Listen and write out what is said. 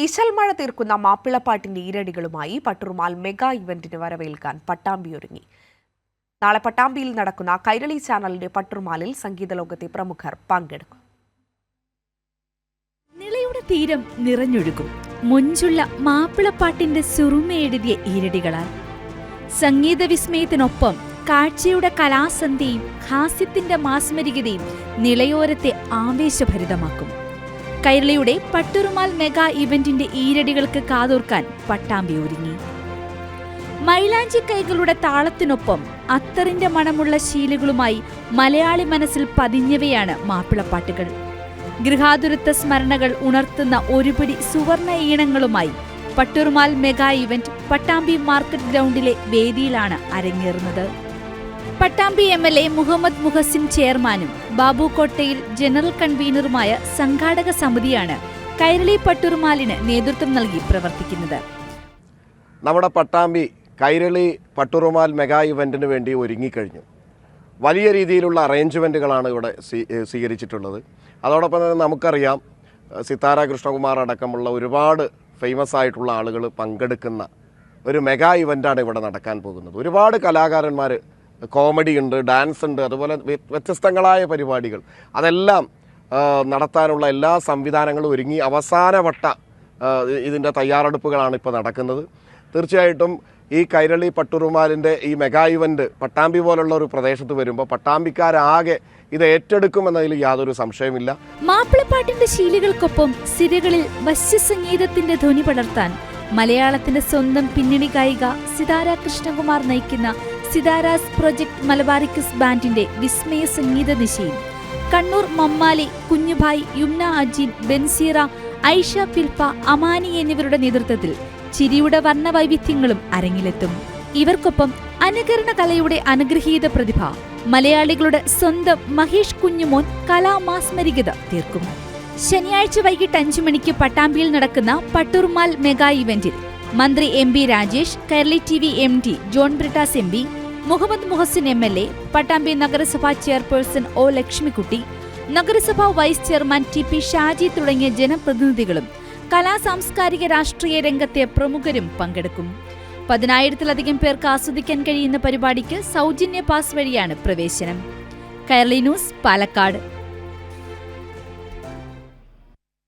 ഈശൽ മഴ തീർക്കുന്ന മാപ്പിളപ്പാട്ടിന്റെ ഈരടികളുമായി പട്ടുറുമാൽ മെഗാ ഇവന്റിന് വരവേൽക്കാൻ പട്ടാമ്പി ഒരുങ്ങി. നാളെ പട്ടാമ്പിയിൽ നടക്കുന്ന കൈരളി ചാനലിന്റെ പട്ടുറുമാലിൽ സംഗീത ലോകത്തെ പ്രമുഖർ പങ്കെടുക്കും. നിളയുടെ തീരം നിറഞ്ഞൊഴുകും മൊഞ്ചുള്ള മാപ്പിളപ്പാട്ടിന്റെ സുറുമയെഴുതിയ ഈരടികളാൽ. സംഗീത വിസ്മയത്തിനൊപ്പം കാഴ്ചയുടെ കലാസന്ധ്യയും ഹാസ്യത്തിന്റെ മാസ്മരികതയും നിളയോരത്തെ ആവേശഭരിതമാക്കും. കൈരളിയുടെ പട്ടുറുമാൽ മെഗാ ഇവന്റിന്റെ ഈരടികൾക്ക് കാതോർക്കാൻ പട്ടാമ്പി ഒരുങ്ങി. മൈലാഞ്ചി കൈകളുടെ താളത്തിനൊപ്പം അത്തറിന്റെ മണമുള്ള ശീലുകളുമായി മലയാളി മനസ്സിൽ പതിഞ്ഞവയാണ് മാപ്പിളപ്പാട്ടുകൾ. ഗൃഹാതുരത്വ സ്മരണകൾ ഉണർത്തുന്ന ഒരുപിടി സുവർണ ഈണങ്ങളുമായി Patturumal mega event Pattambi market ഗ്രൗണ്ടിലെ വേദിയിലാണ് അരങ്ങേറുന്നത്. പട്ടാമ്പി MLA മുഹമ്മദ് മുഹസിൻ ചെയർമാനും ബാബു കോട്ടയിൽ ജനറൽ കൺവീനറുമായ സംഘാടക സമിതിയാണ് കൈരളി പട്ടുറുമാലിന് നേതൃത്വം നൽകി പ്രവർത്തിക്കുന്നത്. നമ്മുടെ പട്ടാമ്പി കൈരളി പട്ടുറുമാൽ മെഗാ ഇവന്റിന് വേണ്ടി ഒരുങ്ങിക്കഴിഞ്ഞു. വലിയ രീതിയിലുള്ള അറേഞ്ച്മെൻറ്റുകളാണ് ഇവിടെ സ്വീകരിച്ചിട്ടുള്ളത്. അതോടൊപ്പം തന്നെ നമുക്കറിയാം, സിത്താര കൃഷ്ണകുമാർ അടക്കമുള്ള ഒരുപാട് ഫേമസ് ആയിട്ടുള്ള ആളുകൾ പങ്കെടുക്കുന്ന ഒരു മെഗാ ഇവൻ്റാണ് ഇവിടെ നടക്കാൻ പോകുന്നത്. ഒരുപാട് കലാകാരന്മാർ, കോമഡി ഉണ്ട്, ഡാൻസ് ഉണ്ട്, അതുപോലെ വ്യത്യസ്തങ്ങളായ പരിപാടികൾ, അതെല്ലാം നടത്താനുള്ള എല്ലാ സംവിധാനങ്ങളും ഒരുങ്ങി അവസാനവട്ട ഇതിൻ്റെ തയ്യാറെടുപ്പുകളാണ് ഇപ്പോൾ നടക്കുന്നത്. തീർച്ചയായിട്ടും ഈ കൈരളി പട്ടുറുമാലിൻ്റെ ഈ മെഗാ ഇവൻ്റ് പട്ടാമ്പി പോലുള്ള ഒരു പ്രദേശത്ത് വരുമ്പോൾ പട്ടാമ്പിക്കാരാകെ ഇത് ഏറ്റെടുക്കുമെന്നതിൽ യാതൊരു സംശയമില്ല. മാപ്പിളപ്പാട്ടിന്റെ ശീലുകൾക്കൊപ്പം സിരകളിൽ വശ്യസംഗീതത്തിന്റെ ധ്വനി പടർത്താൻ മലയാളത്തിന്റെ സ്വന്തം പിന്നണി ഗായിക സിതാര കൃഷ്ണകുമാർ നയിക്കുന്ന സിതാരാസ് പ്രൊജക്ട് മലബാറിക്കസ് ബാൻഡിന്റെ വിസ്മയ സംഗീത നിശയും കണ്ണൂർ മമ്മാലി, കുഞ്ഞുഭായ്, യുംന അജീൻ, ബെൻസീറ, ഐഷ ഫിൽഫ, അമാനി എന്നിവരുടെ നേതൃത്വത്തിൽ ചിരിയുടെ വർണ്ണവൈവിധ്യങ്ങളും അരങ്ങിലെത്തും. ഇവർക്കൊപ്പം അനുകരണ കലയുടെ അനുഗ്രഹീത പ്രതിഭ മലയാളികളുടെ സ്വന്തം മഹേഷ് കുഞ്ഞുമോൻ കലാമാസ്മരികത തീർക്കും. ശനിയാഴ്ച വൈകിട്ട് 5 മണിക്ക് പട്ടാമ്പിയിൽ നടക്കുന്ന പട്ടുറുമാൽ മെഗാ ഇവന്റിൽ മന്ത്രി MB Rajesh, Kairali TV MD John Brittas MB, Muhammad Muhsin MLA, Pattambi നഗരസഭാ ചെയർപേഴ്സൺ O ലക്ഷ്മിക്കുട്ടി, നഗരസഭാ വൈസ് ചെയർമാൻ TP ഷാജി തുടങ്ങിയ ജനപ്രതിനിധികളും കലാസാംസ്കാരിക രാഷ്ട്രീയ രംഗത്തെ പ്രമുഖരും പങ്കെടുക്കും. 10,000-ലധികം പേർക്ക് ആസ്വദിക്കാൻ കഴിയുന്ന പരിപാടിക്ക് സൗജന്യ പാസ് വഴിയാണ് പ്രവേശനം. കൈരളി ന്യൂസ്, പാലക്കാട്.